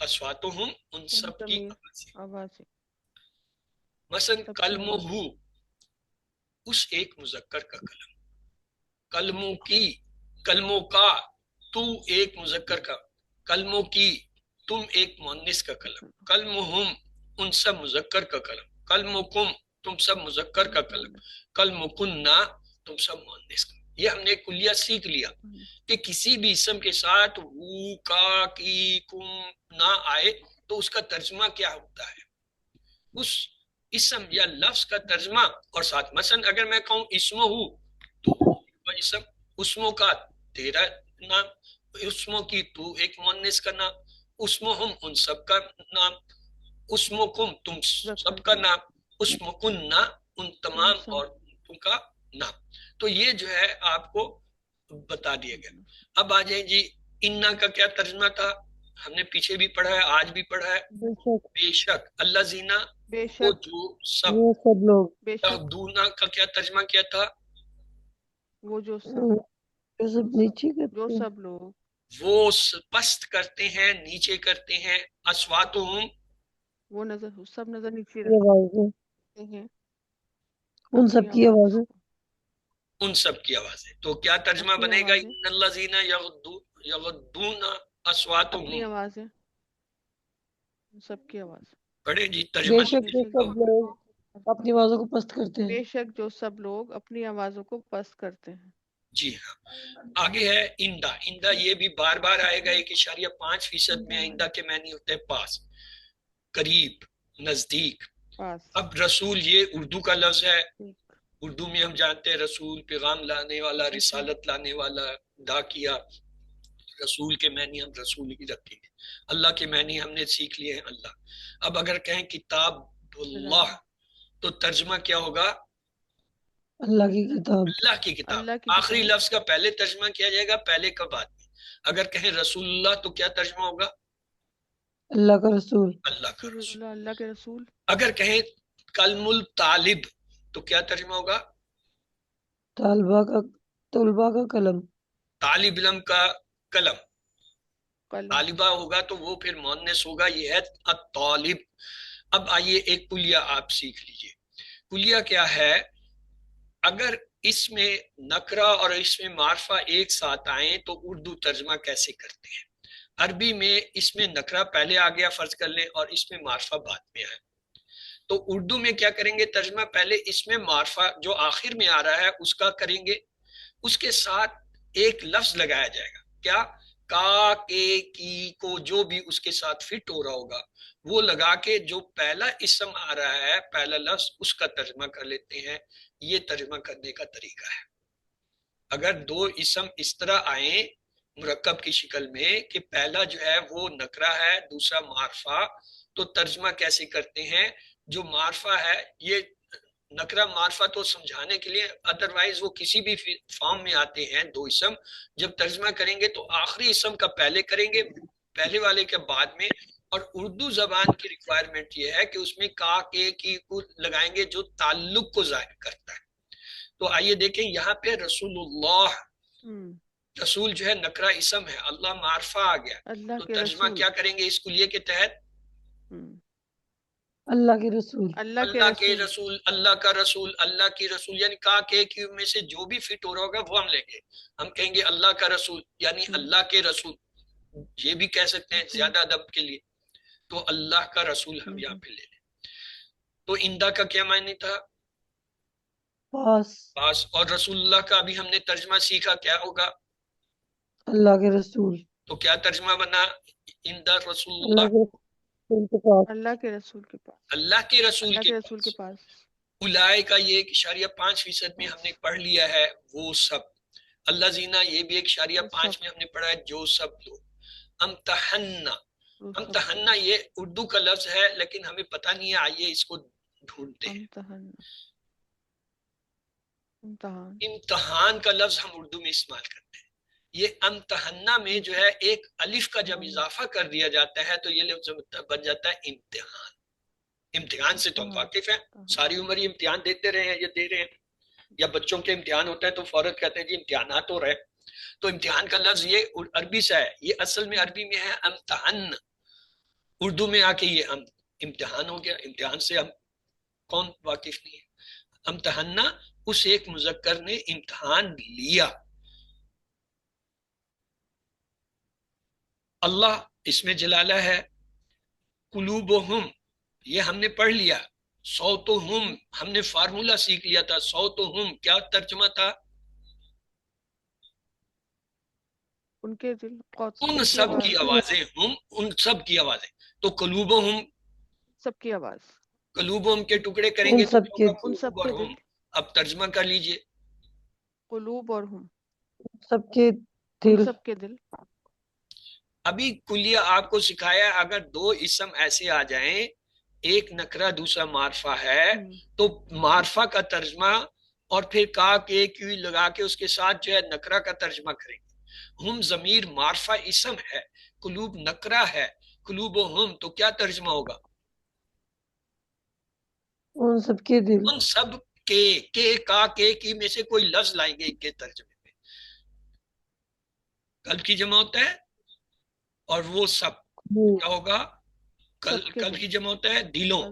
اسواتہم، ان سب کی
آوازیں.
مثلا کلمہ، اس ایک مذکر کا کلم. کلموں کی، کلموں کا، تو ایک مذکر کا. کلموں کی، تم ایک مؤنث کا کلم. کلمہم، ان سب مذکر کا کلم. کلمکم، تم سب مذکر کا کلم. کلمکننا، تم سب مؤنث کا. یہ ہم نے کلیہ سیکھ لیا کہ کسی بھی اسم کے ساتھ وہ، کا، کی، کم نہ آئے تو اس کا ترجمہ کیا ہوتا ہے. اس اسم یا لفظ کا ترجمہ اور ساتھ، مثلا اگر میں کہوں اسمہ ہوں تو اسم، اسموں کا تیرا نام، اسموں کی تو ایک مؤنث کا نام، اسمہم ان سب کا نام، اسمکم تم سب کا نام، اسمکننا ان تمام عورتوں کا نام. تو یہ جو ہے آپ کو بتا دیا گیا. اب آ جائیں جی، انا کا کیا ترجمہ تھا؟ ہم نے پیچھے بھی پڑھا ہے، آج بھی پڑھا ہے. بے شک. اللہ زینا، وہ جو سب
لوگ.
دونا کا کیا ترجمہ کیا تھا؟
وہ جو
سب نیچے کرتے
جو
ہیں.
سب لوگ،
وہ پست کرتے ہیں، نیچے کرتے ہیں. اسواتہم،
وہ نظر، سب نظر نیچے
یہ آوازیں،
رکھتے ہیں.
ان سب کی آوازیں،
ان سب کی آوازیں. تو کیا ترجمہ
اپنی
بنے گا؟
آوازیں،
ان الذین یغضون اصواتہم.
اپنی آوازیں، سب کی آواز.
پڑھیں جی
بے
ترجمہ.
شک جو سب لوگ اپنی آوازوں کو پست کرتے ہیں.
بے شک جو سب لوگ اپنی آوازوں کو پست کرتے ہیں.
جی ہاں. آگے ہے اندہ. اندہ یہ بھی بار بار آئے گا، 1.5% میں. اندہ کے معنی ہوتے ہیں پاس، قریب، نزدیک.
پاس.
اب رسول یہ اردو کا لفظ ہے. اردو میں ہم جانتے ہیں رسول پیغام لانے والا، رسالت لانے والا، ڈاکیا. رسول کے معنی ہم رسول ہی رکھیں گے. اللہ کے معنی ہم نے سیکھ لیے ہیں اللہ. اب اگر کہیں کتاب اللہ تو ترجمہ کیا ہوگا؟
اللہ کی کتاب.
اللہ کی کتاب.
اللہ کی
آخری
کتاب.
لفظ کا پہلے ترجمہ کیا جائے گا، پہلے کا بعد میں. اگر کہیں رسول اللہ تو کیا ترجمہ ہوگا؟
اللہ کا رسول.
اللہ کا رسول.
اللہ کے رسول.
اگر کہیں کلم الطالب تو کیا ترجمہ ہوگا؟
طلبہ کا قلم.
طالب علم کا قلم.
قلم.
طالبہ ہوگا تو وہ پھر مؤنث ہوگا، یہ ہے الطالب. اب آئیے ایک کلیہ آپ سیکھ لیجئے. کلیہ کیا ہے؟ اگر اس میں نکرہ اور اس میں معرفہ ایک ساتھ آئیں تو اردو ترجمہ کیسے کرتے ہیں؟ عربی میں اس میں نکرہ پہلے آ گیا فرض کر لیں اور اس میں معرفہ بعد میں آئے، تو اردو میں کیا کریں گے؟ ترجمہ پہلے اس میں معرفہ جو آخر میں آ رہا ہے اس کا کریں گے، اس کے ساتھ ایک لفظ لگایا جائے گا. کیا؟ کا، کے، کی کو جو بھی اس کے ساتھ فٹ ہو رہا ہوگا وہ لگا کے جو پہلا اسم آ رہا ہے، پہلا لفظ، اس کا ترجمہ کر لیتے ہیں. یہ ترجمہ کرنے کا طریقہ ہے. اگر دو اسم اس طرح آئیں مرکب کی شکل میں کہ پہلا جو ہے وہ نکرہ ہے، دوسرا معرفہ، تو ترجمہ کیسے کرتے ہیں؟ جو معرفہ ہے، یہ نکرہ معرفہ تو سمجھانے کے لیے، ادروائز وہ کسی بھی فارم میں آتے ہیں دو اسم. جب ترجمہ کریں گے تو آخری اسم کا پہلے کریں گے، پہلے والے کے بعد میں. اور اردو زبان کی ریکوائرمنٹ یہ ہے کہ اس میں کا، کے، کی کو لگائیں گے جو تعلق کو ظاہر کرتا ہے. تو آئیے دیکھیں یہاں پہ رسول اللہ رسول جو ہے نکرہ اسم ہے، اللہ معرفہ آ گیا،
اللہ
تو
کے
ترجمہ
رسول،
کیا کریں گے اس کلیے کے تحت؟
اللہ کے رسول،
اللہ کے
اللہ کے
رسول،
رسول، اللہ کا رسول، اللہ کی رسول، یعنی کا کے کیو میں سے جو بھی فٹ ہو رہا ہوگا وہ ہم لیں گے. ہم کہیں گے اللہ کا رسول یعنی اللہ کے رسول، یہ بھی کہہ سکتے ہیں زیادہ ادب کے لیے. تو اللہ کا رسول ہم یہاں پہ لے لیں. تو اندہ کا کیا معنی تھا؟
پاس.
پاس. اور رسول اللہ کا بھی ہم نے ترجمہ سیکھا، کیا ہوگا؟
اللہ کے رسول.
تو کیا ترجمہ بنا اندہ رسول
اللہ
اللہ؟
کے رسول کے پاس.
اللہ کے رسول کے پاس،
اللہ کے رسول
اللہ
کے
کے رسول کے
پاس.
پاس.
اولائے کا یہ 1.5% میں ہم نے پڑھ لیا ہے، وہ سب. اللہ زینہ یہ بھی 1.5 میں ہم نے پڑھا ہے، جو سب لوگ. امتحنا، امتحنا یہ اردو کا لفظ ہے لیکن ہمیں پتہ نہیں ہے، آئیے اس کو ڈھونڈتے ہیں. امتحان کا لفظ ہم اردو میں استعمال کرتے ہیں. یہ امتحنا میں جو ہے ایک الف کا جب اضافہ کر دیا جاتا ہے تو یہ لفظ بن جاتا ہے امتحان. امتحان سے تو ہم واقف ہیں، ساری عمر یہ امتحان دیتے رہے ہیں یا دے رہے ہیں، یا بچوں کے امتحان ہوتا ہے تو فوراً کہتے ہیں جی امتحانات ہو رہے. تو امتحان کا لفظ یہ عربی سے ہے، یہ اصل میں عربی میں ہے امتحن، اردو میں آ کے یہ امتحان ہو گیا. امتحان سے ہم کون واقف نہیں ہے؟ امتحنا اس ایک مذکر نے امتحان لیا. اللہ اس میں جلالہ ہے. قلوبہم یہ ہم نے پڑھ لیا. صوتہم ہم نے فارمولا سیکھ لیا تھا. صوتہم کیا ترجمہ تھا؟
ان کے دل،
ان سب کی آوازیں، ہم ان سب کی آوازیں. تو قلوبہم،
سب کی آواز،
قلوبہم کے ٹکڑے کریں
ان
گے تو
سب کے،
ان سب
قلوب اور
کے دل.
ہم. اب ترجمہ کر لیجئے.
قلوب اور ہم،
سب کے
ان
دل.
سب کے دل.
ابھی کلیہ آپ کو سکھایا اگر دو اسم ایسے آ جائیں، ایک نکرہ دوسرا معرفہ ہے، تو معرفہ کا ترجمہ اور پھر کا کے کیو لگا کے اس کے ساتھ جو ہے نکرہ کا ترجمہ کریں گے. ہم ضمیر معرفہ اسم ہے، قلوب نکرہ ہے، قلوب ہم تو کیا ترجمہ ہوگا؟
ان سب کے دل.
ان سب کے کا کے کی میں سے کوئی لفظ لائیں گے کے ترجمے میں. قلب کی جمع ہوتا ہے اور وہ سب کیا ہوگا؟ قلب کی جمع ہوتا ہے دلوں،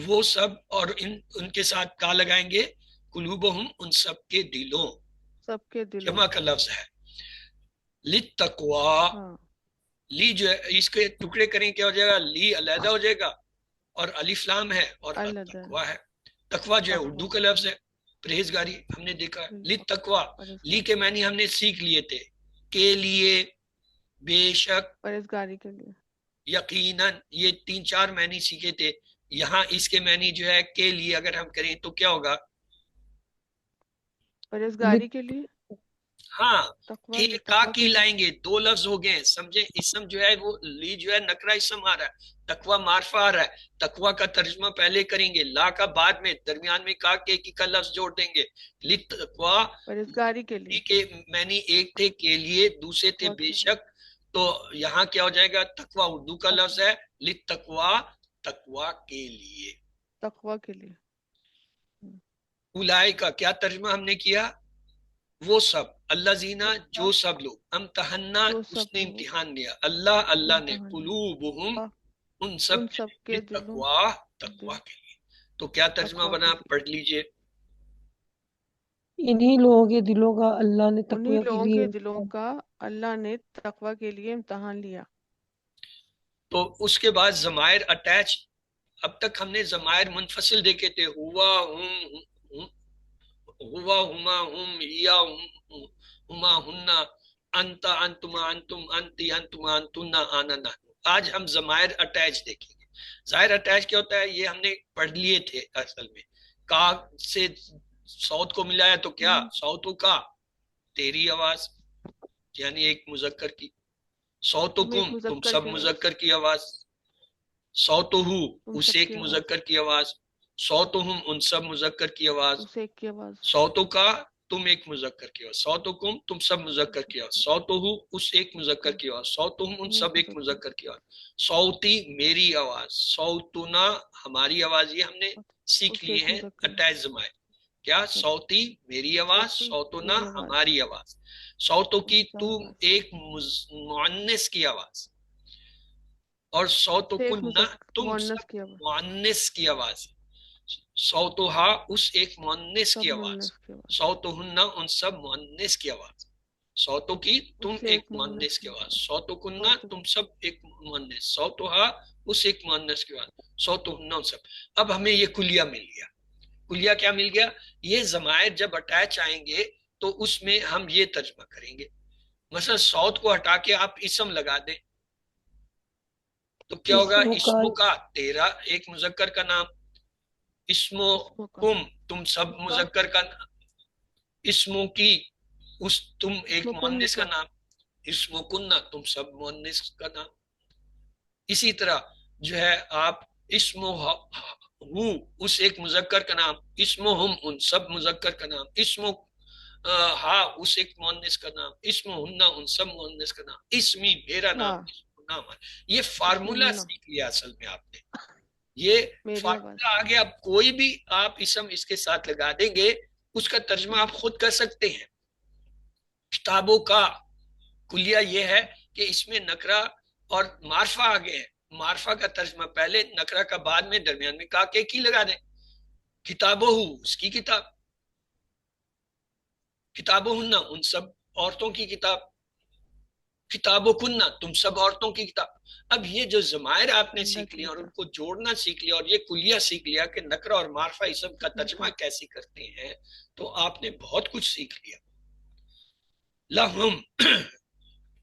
وہ سب، اور ان کے ساتھ کا لگائیں گے قلوبہم ان سب کے دلوں،
سب کے دلوں.
جمع کا لفظ ہے. لِلتَّقْوَى، لی جو ہے اس کے ٹکڑے کریں کیا ہو جائے گا؟ لی علیحدہ ہو جائے گا اور الف لام ہے اور تقویٰ ہے. تقویٰ جو ہے اردو کا لفظ ہے، پرہیزگاری ہم نے دیکھا ہے. لِلتَّقْوَى لی کے معنی ہم نے سیکھ لیے تھے، کے لیے، بے شک،
پرہیزگاری کے لیے،
یقیناً، یہ 3-4 معنی سیکھے تھے. یہاں اس کے معنی جو ہے کے لیے اگر ہم کریں تو کیا ہوگا؟
پرہیزگاری کے لیے.
ہاں،
تقویٰ
کا کی لائیں گے، دو لفظ ہو گئے سمجھے. اسم جو ہے وہ لی جو ہے نکرہ اسم آ رہا ہے، تقویٰ معرفہ آ رہا ہے. تقویٰ کا ترجمہ پہلے کریں گے، لا کا بعد میں، درمیان میں کا کے کی کا لفظ جوڑ دیں گے. لِتَّقْوَى
پرہیزگاری کے لیے.
کے معنی ایک تھے کے لیے، دوسرے تھے بے شک. تو یہاں کیا ہو جائے گا؟ تقویٰ اردو کا لفظ ہے، لِتَّقْوَى تقویٰ کے لیے.
تقویٰ کے لیے.
اولائے کا کیا ترجمہ ہم نے کیا؟ وہ سب، اللہ زینہ جو سب لوگ، امتحنا اس نے امتحان لیا، اللہ نے، قلوبہم ان سب کے تقویٰ تقویٰ کے لیے. تو کیا ترجمہ بنا؟ پڑھ لیجئے.
انہی لوگوں کے دلوں کا اللہ نے
انہی
تقوی کے
لوگوں
لیے
کے دلوں کا اللہ نے تقویٰ کے لیے امتحان لیا.
تو اس کے بعد ضمائر اٹیچ. اب تک ہم نے ضمائر منفصل دیکھے تھے، ہوا، ہم، ہوا، ہما، ہم، یا، ہما، ہننا، انتا، انتما، انتم، انتی، انتما، انتنا، آنا، نحن. آج ہم ضمائر اٹیچ دیکھیں گے. ظاہر اٹیچ کیا ہوتا ہے یہ ہم نے پڑھ لیے تھے. اصل میں کا سے صوت کو ملایا تو کیا؟ صوتو کا، تیری آواز، یعنی ایک مذکر کی. صوتکم تم سب مذکر کی آواز. صوتہو اس ایک مذکر کی آواز. صوتہم ان سب مذکر کی آواز. صوتو کا تم ایک مذکر کی آواز. صوتکم تم سب مذکر کی آواز. صوتہو اس ایک مذکر کی آواز. صوتہم ان سب ایک مذکر کی آواز. صوتی میری آواز. صوتنا ہماری آواز. یہ ہم نے سیکھ لیے ہیں اٹیچ ضمائر. کیا؟ صوتی میری آواز، صوتنا ہماری آواز. صوتوں کی تم ایک مؤنث کی آواز، اور صوتوں
ایک
کن تم
مؤنث
سب
کی آواز،
مؤنث کی آواز، صوتہا اس ایک مؤنث
سب
کی آواز،
مؤنث کی آواز،
صوتہن ان سب مؤنث کی آواز، صوتوں کی تم
اس سے
ایک
ایک مؤنث
مؤنث
کی
کی آواز،
آواز،
صوتکن
صوت
تم سب ایک مؤنث، صوتہا اس ایک مؤنث کی آواز، صوتہن ان سب۔ اب ہمیں یہ کلیہ مل گیا۔ کلیہ کیا مل گیا؟ یہ ضمائر جب اٹیچ آئیں گے تو اس میں ہم یہ ترجمہ کریں گے۔ مثلا صوت کو ہٹا کے آپ اسم لگا دیں تو کیا ہوگا؟ اسموں کا تیرا ایک مذکر کا نام، اسمو
اسموں کا،
کم تم سب مذکر کا نام، اسموں کی اس تم ایک
اسموں کن
مؤنث کا نام، اسمو کننا تم سب مؤنث کا نام۔ اسی طرح جو ہے آپ اسمو ہوں اس ایک مذکر کا نام، اسمو ہم ان سب مذکر کا نام، اسمو ہا اس ایک مؤنث کا نام، اسمو ہننا ان سب مؤنث کا نام، اسمی میرا نام، اسمو نام۔ یہ فارمولا سیکھ لیا اصل میں آپ نے، یہ
میری آواز،
فارمولا آگے اب کوئی بھی آپ اسم اس کے ساتھ لگا دیں گے اس کا ترجمہ آپ خود کر سکتے ہیں۔ کتابوں کا کلیہ یہ ہے کہ اس میں نکرہ اور معرفہ آگے ہے، معرفہ کا ترجمہ پہلے، نکرہ کا بعد میں، درمیان میں کا کے کی لگا دیں۔ کتابوں اس کی کتاب، کتابوں ہننا ان سب عورتوں کی کتاب، کتابوں کننا تم سب عورتوں کی کتاب۔ اب یہ جو ضمائر آپ نے سیکھ لیا اور ان کو جوڑنا سیکھ لیا اور یہ کلیہ سیکھ لیا کہ نکرہ اور معرفہ اسم کا ترجمہ کیسے کرتے ہیں، تو آپ نے بہت کچھ سیکھ لیا۔ لہم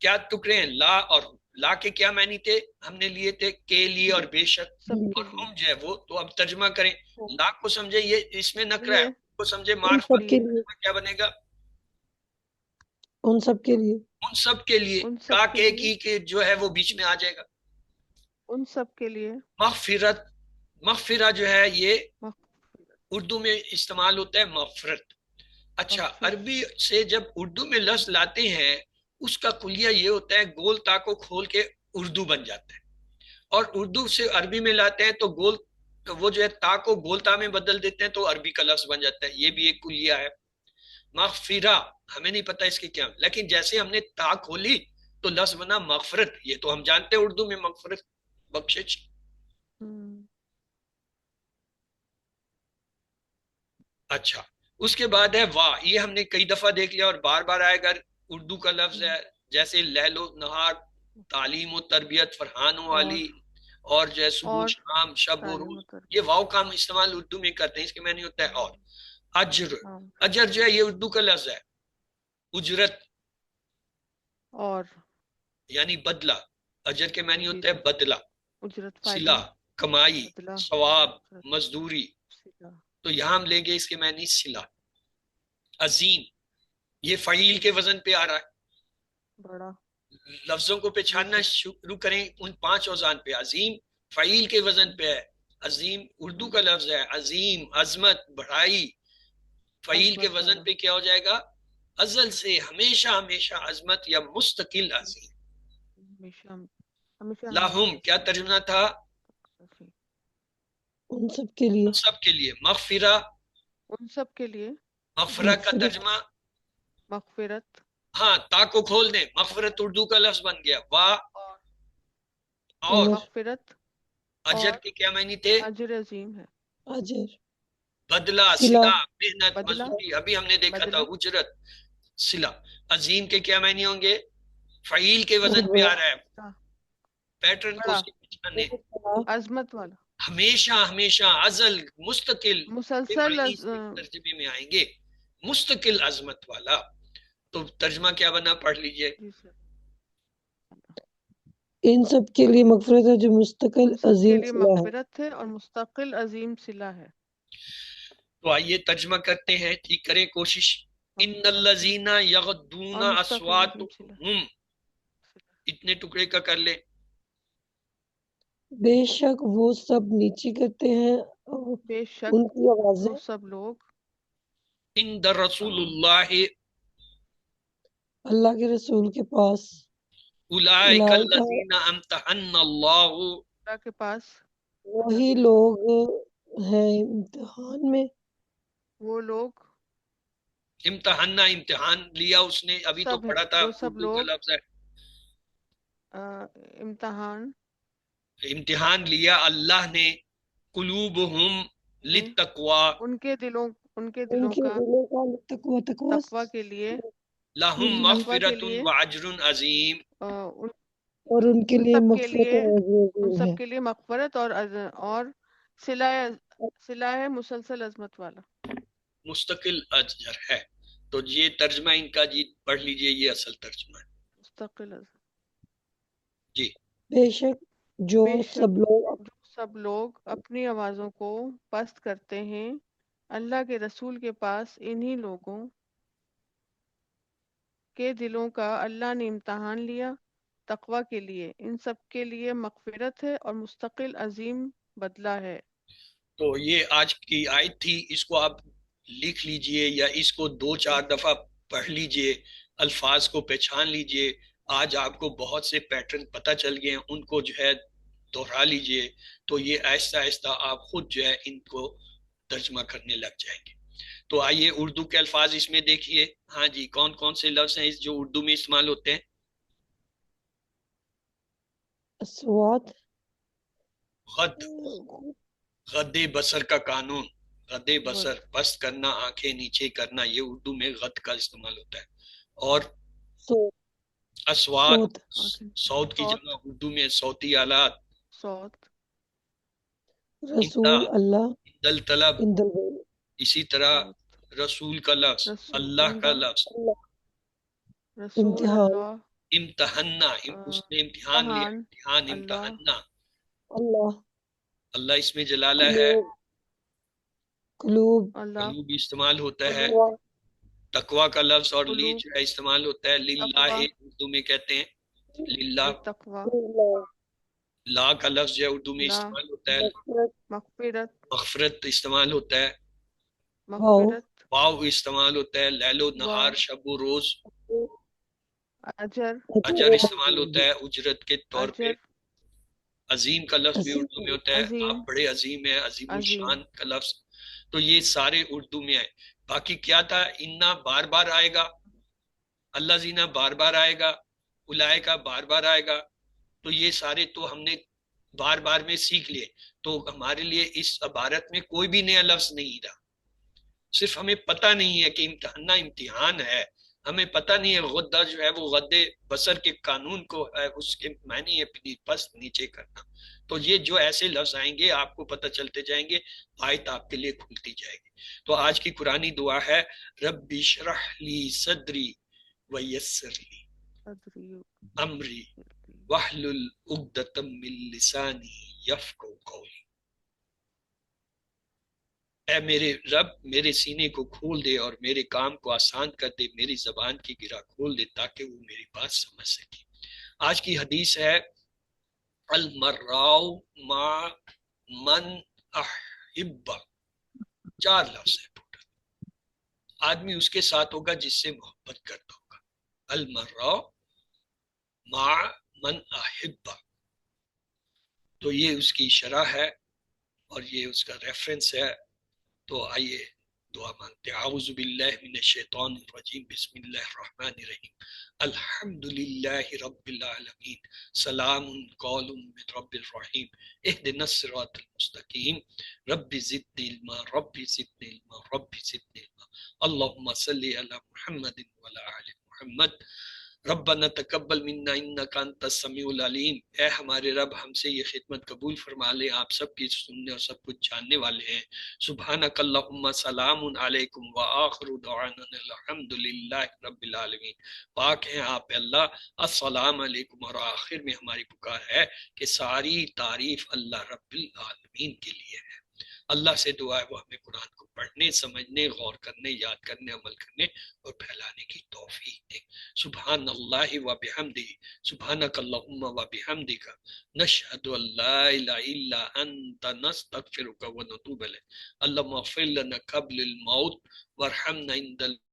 کیا ٹکڑے ہیں؟ لا اور لا کے کیا معنی تھے؟ ہم نے لیے تھے کے لیے اور بے شک، اور ہم جو ہے وہ تو اب ترجمہ کریں۔ لا کو سمجھے یہ اس میں نکرہ ہے، کو سمجھے معرفہ، کیا بنے گا؟
ان سب کے لیے،
ان سب کے لیے، کا کے کی جو ہے وہ بیچ میں آ جائے گا۔
ان سب کے لیے
مغفرت، مغفرہ جو ہے یہ اردو میں استعمال ہوتا ہے مغفرت۔ اچھا، عربی سے جب اردو میں لفظ لاتے ہیں اس کا کلیہ یہ ہوتا ہے گول تا کو کھول کے اردو بن جاتا ہے، اور اردو سے عربی میں لاتے ہیں تو گول وہ جو ہے تا کو گول تا میں بدل دیتے ہیں تو عربی کا لفظ بن جاتا ہے۔ یہ بھی ایک کلیہ ہے۔ مغفرہ ہمیں نہیں پتہ اس کے کیا، لیکن جیسے ہم نے تا کھولی تو لفظ بنا مغفرت، یہ تو ہم جانتے ہیں اردو میں مغفرت بخشش۔ اچھا، اس کے بعد ہے وا، یہ ہم نے کئی دفعہ دیکھ لیا اور بار بار آئے گا، اردو کا لفظ ہے، جیسے لیل و نہار، تعلیم و تربیت، فرحان و علی، اور جو ہے صبح شام، شب و روز، یہ واو کا ہم استعمال اردو میں کرتے ہیں، اس کے معنی ہوتا ہے اور۔ اجر، اجر جو ہے یہ اردو کا لفظ ہے، اجرت
اور
یعنی بدلہ، اجر کے معنی ہوتا ہے بدلہ،
اجرت،
صلہ کمائی، ثواب مزدوری، تو یہاں ہم لیں گے اس کے معنی صلہ۔ عظیم، یہ فعیل کے وزن پہ آ رہا ہے،
بڑا،
لفظوں کو پہچاننا شروع کریں ان 5 اوزان پہ۔ عظیم فعیل کے وزن پہ ہے، عظیم اردو کا لفظ ہے، عظیم عظمت بڑائی، فعیل کے وزن پہ کیا ہو جائے گا؟ ازل سے ہمیشہ ہمیشہ عظمت یا مستقل عظیم۔ لاہم کیا ترجمہ تھا؟
ان سب کے لیے،
ان سب کے لیے۔ مغفرہ،
ان سب کے لیے،
مغفرہ کا ترجمہ،
مغفرت،
ہاں تا کو کھول دیں، مغفرت اردو کا لفظ بن گیا، وا اور
مغفرت،
اجر کے کیا معنی تھے؟
اجر عظیم ہے،
اجر،
بدلہ، صلہ، محنت، مزدوری، ابھی ہم نے دیکھا تھا اجرت، صلہ۔ عظیم کے کیا معنی ہوں گے؟ فعیل کے وزن پہ آ رہا ہے، پیٹرن کو پہچانے،
عظمت والا،
ہمیشہ ہمیشہ، ازل مستقل،
مسلسل
ترجمے میں آئیں گے، مستقل عظمت والا۔ تو ترجمہ کیا بنا؟ پڑھ لیجئے۔
ان سب کے لیے مغفرت ہے جو مستقل عظیم صلہ ہے،
مغفرت ہے اور مستقل عظیم صلہ ہے۔
تو آئیے ترجمہ کرتے ہیں، ٹھیک کریں کوشش۔ ان الذین یغضون اصواتهم، اتنے ٹکڑے کا کر لیں۔
بے شک وہ سب نیچی کرتے ہیں
بے شک
ان کی آوازیں
وہ سب لوگ
عند رسول اللہ،
اللہ کے رسول کے پاس،
اولئک الذین امتحن اللہ،
اللہ کے پاس
وہی لوگ ہیں امتحان میں،
وہ لوگ
امتحاننا امتحان لیا اس نے، ابھی تو
سب
پڑھا تھا،
جو سب
اردو کا
لوگ
لفظ ہے
امتحان
امتحان لیا اللہ نے، قلوبہم
نے
للتقوی،
ان کے
ان
دلوں
کے
کا
دلوں کا تقوی
تقوی کے لیے
لہم
تقوی کے
مغفرۃ
لیے
واجر عظیم،
ان
اور ان کے
ان
لیے
سب کے
مغفرت
لیے
اور اجر
ان
عظیم
سب
ہے۔
کے لیے مغفرت اور صلہ ہے مسلسل عظمت والا،
مستقل اجر ہے۔ تو یہ ترجمہ ان کا جی پڑھ لیجئے، یہ اصل ترجمہ ہے
مستقل عظمت۔
جی۔
بے شک جو
بے
سب
شک
لوگ
جو سب لوگ اپنی آوازوں کو پست کرتے ہیں اللہ کے رسول کے پاس، انہی لوگوں کے دلوں کا اللہ نے امتحان لیا تقوی کے لیے، ان سب کے لیے مغفرت ہے اور مستقل عظیم بدلہ ہے۔
تو یہ آج کی آیت تھی، اس کو آپ لکھ لیجئے یا اس کو 2-4 دفعہ پڑھ لیجئے، الفاظ کو پہچان لیجئے۔ آج آپ کو بہت سے پیٹرن پتہ چل گئے ہیں، ان کو جو ہے دہرا لیجئے، تو یہ آہستہ آہستہ آپ خود جو ہے ان کو ترجمہ کرنے لگ جائیں گے۔ تو آئیے اردو کے الفاظ اس میں دیکھیے۔ ہاں جی، کون کون سے لفظ ہیں جو اردو میں استعمال ہوتے ہیں؟
اسوات
غد، غد بصر کا قانون، غد بصر
غد
پست کرنا، آنکھیں نیچے کرنا، یہ اردو میں غد کا استعمال ہوتا ہے۔ اور
صوت
اسوات،
صوت
آنکھیں،
صوت کی جمع
صوت
اردو میں صوتی آلات۔
صوت
اندا،
رسول اللہ
دل طلب،
ان دل
اسی طرح
صوت
رسول کا لفظ،
رسول
اللہ کا
عمدہ
لفظ،
اللہ
رسول
امتحان
اللہ
امتحنا، اس نے امتحان لیا،
امتحان
امتحان
اللہ
امتحنا،
اللہ
اللہ اس میں جلالہ ہے۔
قلوب قلوب
اللہ
قلوب استعمال ہوتا ہے،
قلوب
تقوی
تقوی کا لفظ اور لی
قلوب
جو ہے استعمال ہوتا ہے، للہ
تقوی
اردو میں کہتے ہیں للہ۔
للتقوی
اللہ
لا کا لفظ جو ہے اردو میں
لا
استعمال ہوتا ہے،
مغفرت
مغفرت
مغفرت استعمال ہوتا ہے،
واو
مغفرت
واو استعمال ہوتا ہے، لیل و نہار،
واو
شب و روز،
اجر
اجر استعمال ہوتا ہے اجرت کے طور پہ،
اجر
عظیم کا لفظ بھی
عظیم
اردو میں ہوتا ہے،
عظیم
آپ بڑے عظیم ہیں، عظیم
عظیم
الشان کا لفظ۔ تو یہ سارے اردو میں ہے۔ باقی کیا تھا؟ انا بار بار آئے گا، اللہ زینا بار بار آئے گا، اولائے کا بار بار آئے گا، تو یہ سارے تو ہم نے بار بار میں سیکھ لیے۔ تو ہمارے لیے اس عبارت میں کوئی بھی نیا لفظ نہیں رہا، صرف ہمیں پتہ نہیں ہے کہ امتحانہ امتحان ہے، ہمیں پتہ نہیں ہے غدہ جو ہے وہ غد بصر کے قانون کو ہے، اس کے معنی ہے پس نیچے کرنا۔ تو یہ جو ایسے لفظ آئیں گے آپ کو پتہ چلتے جائیں گے، آیت آپ کے لیے کھلتی جائے گی۔ تو آج کی قرآنی دعا ہے رب اشرح لی صدری ویسر لی
ادری
امری واحلل عقدۃ من لسانی یفقہوا قولی۔ اے میرے رب، میرے سینے کو کھول دے اور میرے کام کو آسان کر دے، میری زبان کی گرہ کھول دے تاکہ وہ میری بات سمجھ سکے۔ آج کی حدیث ہے المراء مع من احب، 4 لفظ ہے ٹوٹل۔ آدمی اس کے ساتھ ہوگا جس سے محبت کرتا ہوگا، المراء مع من احب، تو یہ اس کی شرح ہے اور یہ اس کا ریفرنس ہے۔ تو آئیے دعا مانگتے ہیں۔ اعوذ باللہ من الشیطان الرجیم، بسم اللہ الرحمن الرحیم، الحمد للہ رب العالمین، سلام قول من رب الرحیم، اہدنا الصراط المستقیم، رب زدنی علما، رب زدنی علما، رب زدنی علما، اللہم صلی علی محمد وعلی آل محمد، ربنا تقبل منا انک انت السمیع العلیم۔ اے ہمارے رب، ہم سے یہ خدمت قبول فرما لے، آپ سب کی سننے اور سب کچھ جاننے والے ہیں۔ سبحانک اللہم سلام علیکم وآخر دعوانا الحمد للہ رب العالمین۔ پاک ہیں آپ اللہ، السلام علیکم، اور آخر میں ہماری پکار ہے کہ ساری تعریف اللہ رب العالمین کے لیے ہے۔ اللہ سے دعا ہے وہ ہمیں قرآن کو پڑھنے، سمجھنے، غور کرنے، یاد کرنے، عمل کرنے اور پھیلانے کی توفیق دے۔ سبحان اللہ و بحمدہ، سبحانک اللہم و بحمدک، نشہد ان لا الہ الا انت، نستغفرک و نتوب الیک۔ اللہم اغفر لنا قبل الموت وارحمنا عند